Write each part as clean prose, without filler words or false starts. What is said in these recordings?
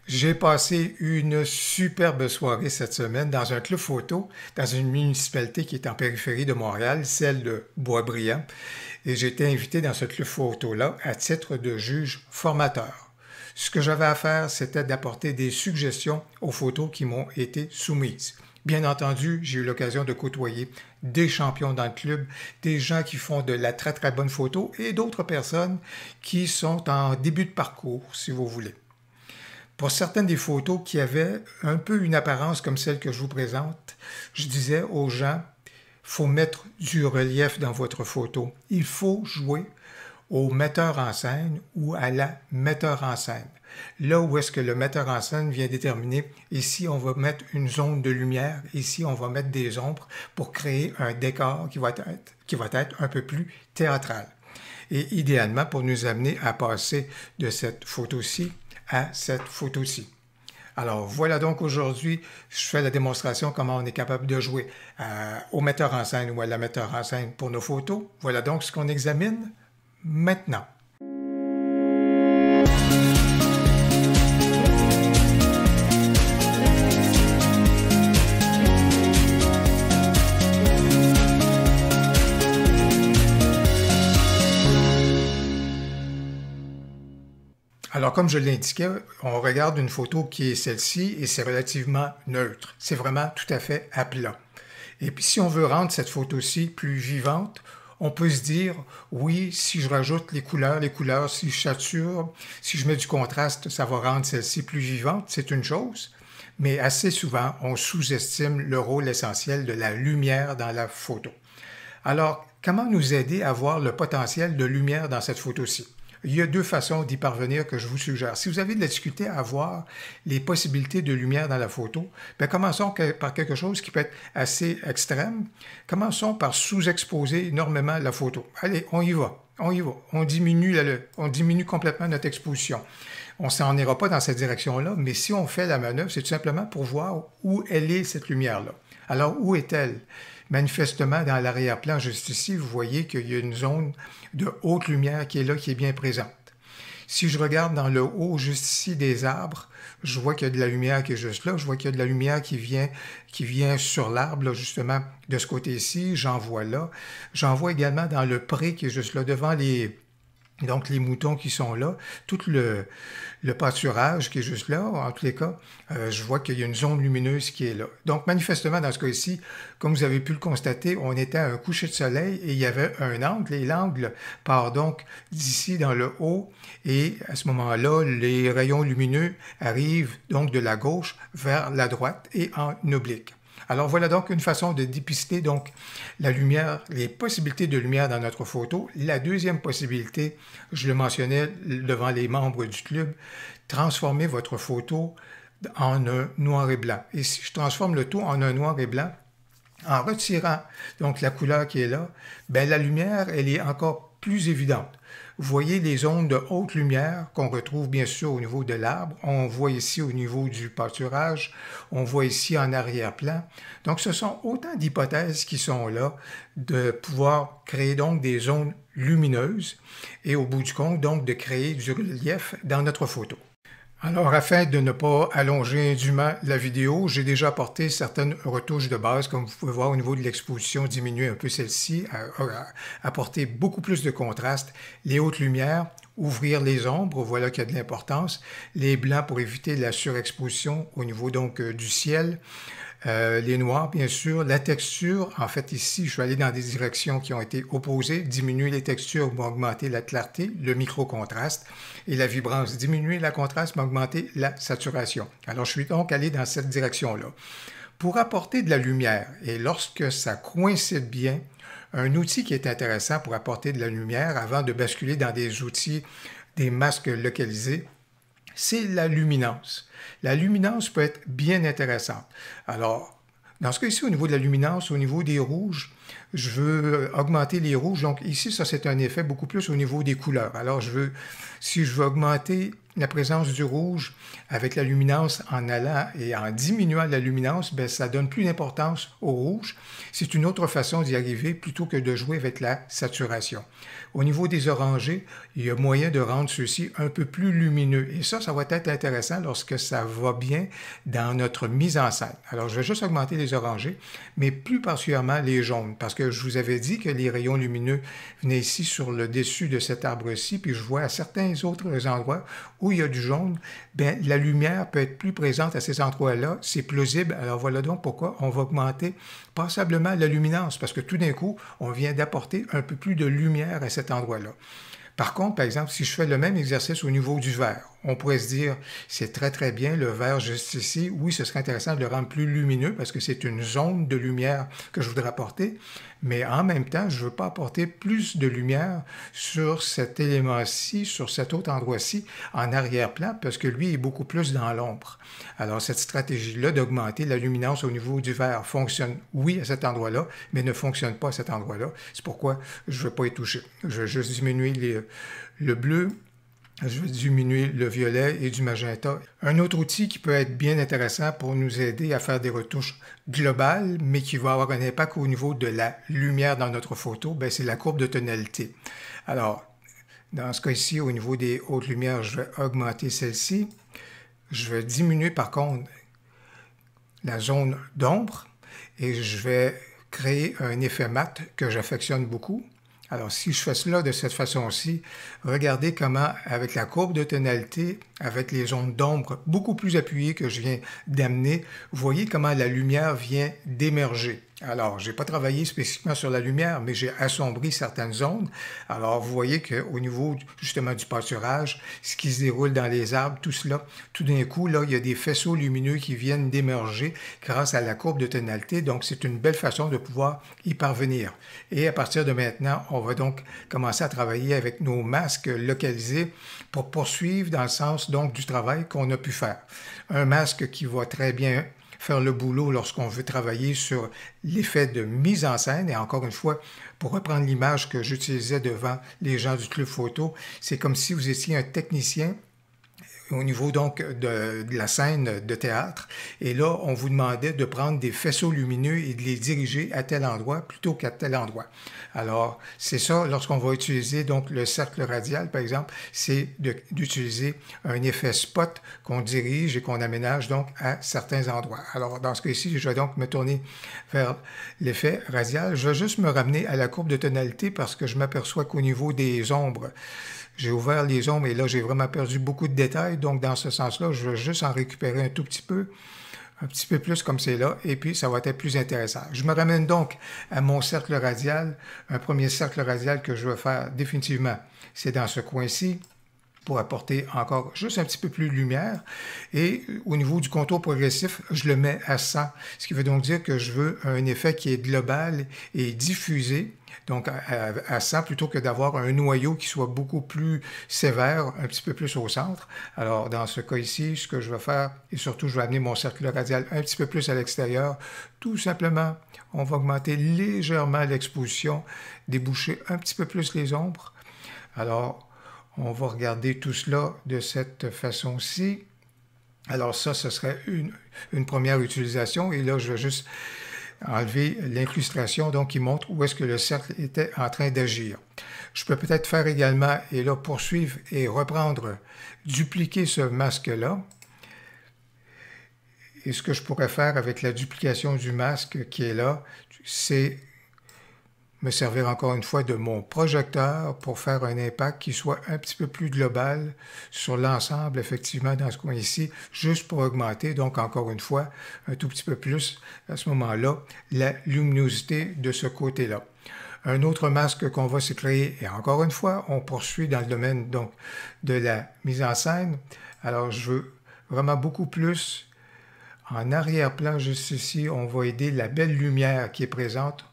J'ai passé une superbe soirée cette semaine dans un club photo dans une municipalité qui est en périphérie de Montréal, celle de Boisbriand. Et j'ai été invité dans ce club photo-là à titre de juge formateur. Ce que j'avais à faire, c'était d'apporter des suggestions aux photos qui m'ont été soumises. Bien entendu, j'ai eu l'occasion de côtoyer des champions dans le club, des gens qui font de la très très bonne photo et d'autres personnes qui sont en début de parcours, si vous voulez. Pour certaines des photos qui avaient un peu une apparence comme celle que je vous présente, je disais aux gens, il faut mettre du relief dans votre photo. Il faut jouer au metteur en scène ou à la metteur en scène. Là où est-ce que le metteur en scène vient déterminer, ici on va mettre une zone de lumière, ici on va mettre des ombres pour créer un décor qui va être un peu plus théâtral. Et idéalement pour nous amener à passer de cette photo-ci à cette photo-ci. Alors voilà donc aujourd'hui, je fais la démonstration comment on est capable de jouer au metteur en scène ou à la metteur en scène pour nos photos. Voilà donc ce qu'on examine maintenant. Alors, comme je l'indiquais, on regarde une photo qui est celle-ci et c'est relativement neutre. C'est vraiment tout à fait à plat. Et puis, si on veut rendre cette photo-ci plus vivante, on peut se dire, oui, si je rajoute les couleurs, si je sature, si je mets du contraste, ça va rendre celle-ci plus vivante, c'est une chose. Mais assez souvent, on sous-estime le rôle essentiel de la lumière dans la photo. Alors, comment nous aider à voir le potentiel de lumière dans cette photo-ci? Il y a deux façons d'y parvenir que je vous suggère. Si vous avez de la difficulté à voir les possibilités de lumière dans la photo, bien, commençons par quelque chose qui peut être assez extrême. Commençons par sous-exposer énormément la photo. Allez, on y va. On diminue complètement notre exposition. On s'en ira pas dans cette direction-là, mais si on fait la manœuvre, c'est tout simplement pour voir où elle est, cette lumière-là. Alors, où est-elle? Manifestement, dans l'arrière-plan, juste ici, vous voyez qu'il y a une zone de haute lumière qui est là, qui est bien présente. Si je regarde dans le haut, juste ici, des arbres, je vois qu'il y a de la lumière qui est juste là. Je vois qu'il y a de la lumière qui vient sur l'arbre, là, justement, de ce côté-ci. J'en vois là. J'en vois également dans le pré qui est juste là, devant donc, les moutons qui sont là, tout le pâturage qui est juste là, en tous les cas, je vois qu'il y a une zone lumineuse qui est là. Donc, manifestement, dans ce cas-ci, comme vous avez pu le constater, on était à un coucher de soleil et il y avait un angle, et l'angle part donc d'ici dans le haut, et à ce moment-là, les rayons lumineux arrivent donc de la gauche vers la droite et en oblique. Alors voilà donc une façon de dépister donc la lumière, les possibilités de lumière dans notre photo. La deuxième possibilité, je le mentionnais devant les membres du club, transformer votre photo en un noir et blanc. Et si je transforme le tout en un noir et blanc, en retirant donc la couleur qui est là, bien, la lumière, elle est encore plus évidente. Vous voyez les zones de haute lumière qu'on retrouve bien sûr au niveau de l'arbre. On voit ici au niveau du pâturage. On voit ici en arrière-plan. Donc, ce sont autant d'hypothèses qui sont là de pouvoir créer donc des zones lumineuses et au bout du compte, donc, de créer du relief dans notre photo. Alors, afin de ne pas allonger indûment la vidéo, j'ai déjà apporté certaines retouches de base, comme vous pouvez voir au niveau de l'exposition, diminuer un peu celle-ci, apporter beaucoup plus de contraste, les hautes lumières, ouvrir les ombres, voilà qu'il y a de l'importance, les blancs pour éviter la surexposition au niveau donc du ciel, les noirs, bien sûr, la texture, en fait ici, je vais aller dans des directions qui ont été opposées, diminuer les textures pour augmenter la clarté, le micro-contraste, et la vibrance, diminuer la contraste pour augmenter la saturation. Alors, je suis donc allé dans cette direction-là. Pour apporter de la lumière, et lorsque ça coïncide bien, un outil qui est intéressant pour apporter de la lumière avant de basculer dans des outils, des masques localisés, c'est la luminance. La luminance peut être bien intéressante. Alors, dans ce cas-ci, au niveau de la luminance, au niveau des rouges, je veux augmenter les rouges. Donc ici, ça, c'est un effet beaucoup plus au niveau des couleurs. Alors, si je veux augmenter la présence du rouge avec la luminance en allant et en diminuant la luminance, bien, ça donne plus d'importance au rouge. C'est une autre façon d'y arriver plutôt que de jouer avec la saturation. Au niveau des orangés, il y a moyen de rendre ceux-ci un peu plus lumineux. Et ça va être intéressant lorsque ça va bien dans notre mise en scène. Alors, je vais juste augmenter les orangés, mais plus particulièrement les jaunes, parce que je vous avais dit que les rayons lumineux venaient ici sur le dessus de cet arbre-ci, puis je vois à certains autres endroits où il y a du jaune, bien, la lumière peut être plus présente à ces endroits-là. C'est plausible. Alors, voilà donc pourquoi on va augmenter passablement la luminance, parce que tout d'un coup, on vient d'apporter un peu plus de lumière à cet endroit-là. Par contre, par exemple, si je fais le même exercice au niveau du vert, on pourrait se dire, c'est très bien, le vert juste ici. Oui, ce serait intéressant de le rendre plus lumineux parce que c'est une zone de lumière que je voudrais apporter, mais en même temps, je ne veux pas apporter plus de lumière sur cet élément-ci, sur cet autre endroit-ci, en arrière-plan, parce que lui est beaucoup plus dans l'ombre. Alors, cette stratégie-là d'augmenter la luminance au niveau du vert fonctionne, oui, à cet endroit-là, mais ne fonctionne pas à cet endroit-là. C'est pourquoi je ne veux pas y toucher. Je vais juste diminuer le bleu. Je vais diminuer le violet et du magenta. Un autre outil qui peut être bien intéressant pour nous aider à faire des retouches globales, mais qui va avoir un impact au niveau de la lumière dans notre photo, c'est la courbe de tonalité. Alors, dans ce cas-ci, au niveau des hautes lumières, je vais augmenter celle-ci. Je vais diminuer par contre la zone d'ombre et je vais créer un effet mat que j'affectionne beaucoup. Alors, si je fais cela de cette façon-ci, regardez comment, avec la courbe de tonalité, avec les zones d'ombre beaucoup plus appuyées que je viens d'amener, vous voyez comment la lumière vient d'émerger. Alors, je n'ai pas travaillé spécifiquement sur la lumière, mais j'ai assombri certaines zones. Alors, vous voyez qu'au niveau justement du pâturage, ce qui se déroule dans les arbres, tout cela, tout d'un coup, là, il y a des faisceaux lumineux qui viennent d'émerger grâce à la courbe de tonalité. Donc, c'est une belle façon de pouvoir y parvenir. Et à partir de maintenant, on va donc commencer à travailler avec nos masques localisés pour poursuivre dans le sens donc du travail qu'on a pu faire. Un masque qui va très bien faire le boulot lorsqu'on veut travailler sur l'effet de mise en scène. Et encore une fois, pour reprendre l'image que j'utilisais devant les gens du club photo, c'est comme si vous étiez un technicien au niveau donc de la scène de théâtre. Et là, on vous demandait de prendre des faisceaux lumineux et de les diriger à tel endroit plutôt qu'à tel endroit. Alors, c'est ça, lorsqu'on va utiliser donc le cercle radial, par exemple, c'est d'utiliser un effet spot qu'on dirige et qu'on aménage donc à certains endroits. Alors, dans ce cas-ci, je vais donc me tourner vers l'effet radial. Je vais juste me ramener à la courbe de tonalité parce que je m'aperçois qu'au niveau des ombres, j'ai ouvert les ombres et là, j'ai vraiment perdu beaucoup de détails. Donc, dans ce sens-là, je vais juste en récupérer un tout petit peu plus comme c'est là, et puis ça va être plus intéressant. Je me ramène donc à mon cercle radial. Un premier cercle radial que je vais faire définitivement, c'est dans ce coin-ci, pour apporter encore juste un petit peu plus de lumière. Et au niveau du contour progressif, je le mets à 100, ce qui veut donc dire que je veux un effet qui est global et diffusé, donc à 100 plutôt que d'avoir un noyau qui soit beaucoup plus sévère, un petit peu plus au centre. Alors, dans ce cas ici, ce que je vais faire, et surtout, je vais amener mon cercle radial un petit peu plus à l'extérieur, tout simplement, on va augmenter légèrement l'exposition, déboucher un petit peu plus les ombres. Alors, on va regarder tout cela de cette façon-ci. Alors ça, ce serait une première utilisation. Et là, je vais juste enlever l'incrustation, donc qui montre où est-ce que le cercle était en train d'agir. Je peux peut-être faire également, et là, poursuivre et reprendre, dupliquer ce masque-là. Et ce que je pourrais faire avec la duplication du masque qui est là, c'est me servir encore une fois de mon projecteur pour faire un impact qui soit un petit peu plus global sur l'ensemble, effectivement, dans ce coin ici, juste pour augmenter, donc encore une fois, un tout petit peu plus, à ce moment-là, la luminosité de ce côté-là. Un autre masque qu'on va se créer, et encore une fois, on poursuit dans le domaine donc de la mise en scène. Alors, je veux vraiment beaucoup plus. En arrière-plan, juste ici, on va aider la belle lumière qui est présente.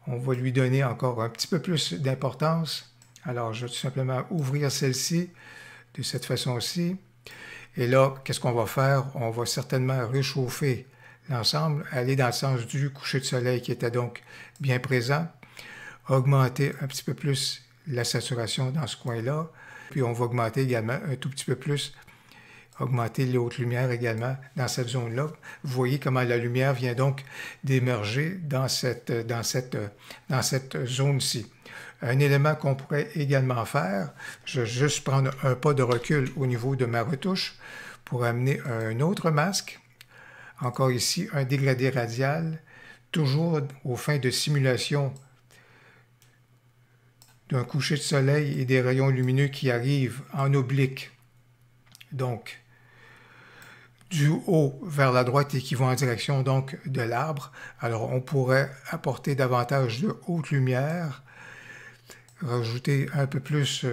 On va lui donner encore un petit peu plus d'importance. Alors, je vais tout simplement ouvrir celle-ci de cette façon-ci. Et là, qu'est-ce qu'on va faire? On va certainement réchauffer l'ensemble, aller dans le sens du coucher de soleil qui était donc bien présent, augmenter un petit peu plus la saturation dans ce coin-là. Puis on va augmenter également un tout petit peu plus, augmenter les hautes lumières également dans cette zone-là. Vous voyez comment la lumière vient donc d'émerger dans cette zone-ci. Un élément qu'on pourrait également faire, je vais juste prendre un pas de recul au niveau de ma retouche pour amener un autre masque. Encore ici, un dégradé radial, toujours aux fins de simulation d'un coucher de soleil et des rayons lumineux qui arrivent en oblique. Donc, du haut vers la droite et qui vont en direction donc de l'arbre. Alors, on pourrait apporter davantage de haute lumière, rajouter un peu plus,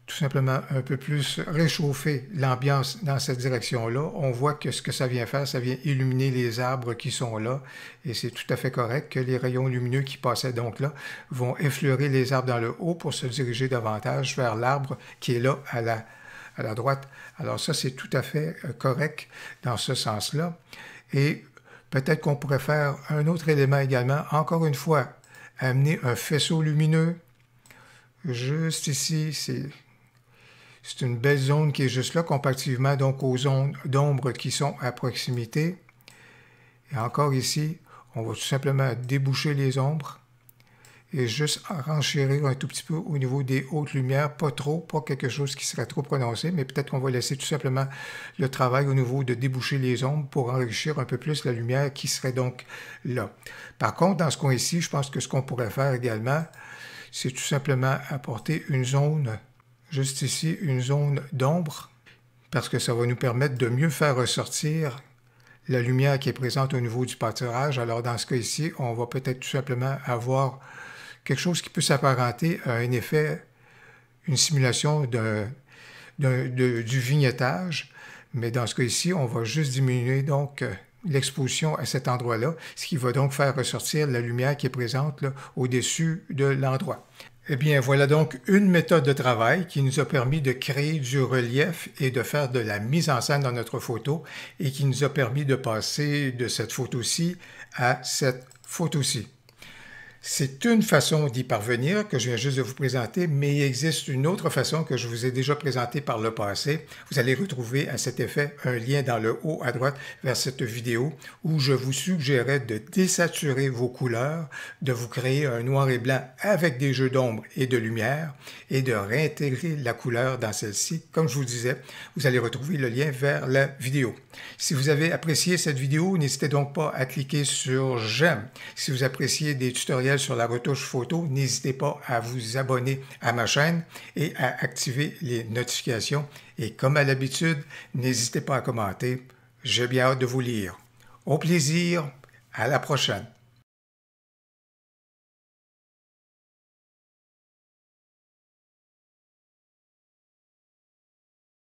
tout simplement un peu plus réchauffer l'ambiance dans cette direction-là. On voit que ce que ça vient faire, ça vient illuminer les arbres qui sont là, et c'est tout à fait correct que les rayons lumineux qui passaient donc là vont effleurer les arbres dans le haut pour se diriger davantage vers l'arbre qui est là à la droite. Alors ça, c'est tout à fait correct dans ce sens-là. Et peut-être qu'on pourrait faire un autre élément également, encore une fois, amener un faisceau lumineux juste ici. C'est une belle zone qui est juste là, comparativement donc aux zones d'ombre qui sont à proximité. Et encore ici, on va tout simplement déboucher les ombres et juste renchérir un tout petit peu au niveau des hautes lumières, pas trop, pas quelque chose qui serait trop prononcé, mais peut-être qu'on va laisser tout simplement le travail au niveau de déboucher les ombres pour enrichir un peu plus la lumière qui serait donc là. Par contre, dans ce coin ici, je pense que ce qu'on pourrait faire également, c'est tout simplement apporter une zone, juste ici, une zone d'ombre, parce que ça va nous permettre de mieux faire ressortir la lumière qui est présente au niveau du pâturage. Alors dans ce cas ici, on va peut-être tout simplement avoir quelque chose qui peut s'apparenter à un effet, une simulation du vignettage, mais dans ce cas ici, on va juste diminuer donc l'exposition à cet endroit-là, ce qui va donc faire ressortir la lumière qui est présente là, au-dessus de l'endroit. Eh bien, voilà donc une méthode de travail qui nous a permis de créer du relief et de faire de la mise en scène dans notre photo et qui nous a permis de passer de cette photo-ci à cette photo-ci. C'est une façon d'y parvenir que je viens juste de vous présenter, mais il existe une autre façon que je vous ai déjà présentée par le passé. Vous allez retrouver à cet effet un lien dans le haut à droite vers cette vidéo où je vous suggérais de désaturer vos couleurs, de vous créer un noir et blanc avec des jeux d'ombre et de lumière et de réintégrer la couleur dans celle-ci. Comme je vous disais, vous allez retrouver le lien vers la vidéo. Si vous avez apprécié cette vidéo, n'hésitez donc pas à cliquer sur j'aime. Si vous appréciez des tutoriels sur la retouche photo, n'hésitez pas à vous abonner à ma chaîne et à activer les notifications. Et comme à l'habitude, n'hésitez pas à commenter. J'ai bien hâte de vous lire. Au plaisir, à la prochaine.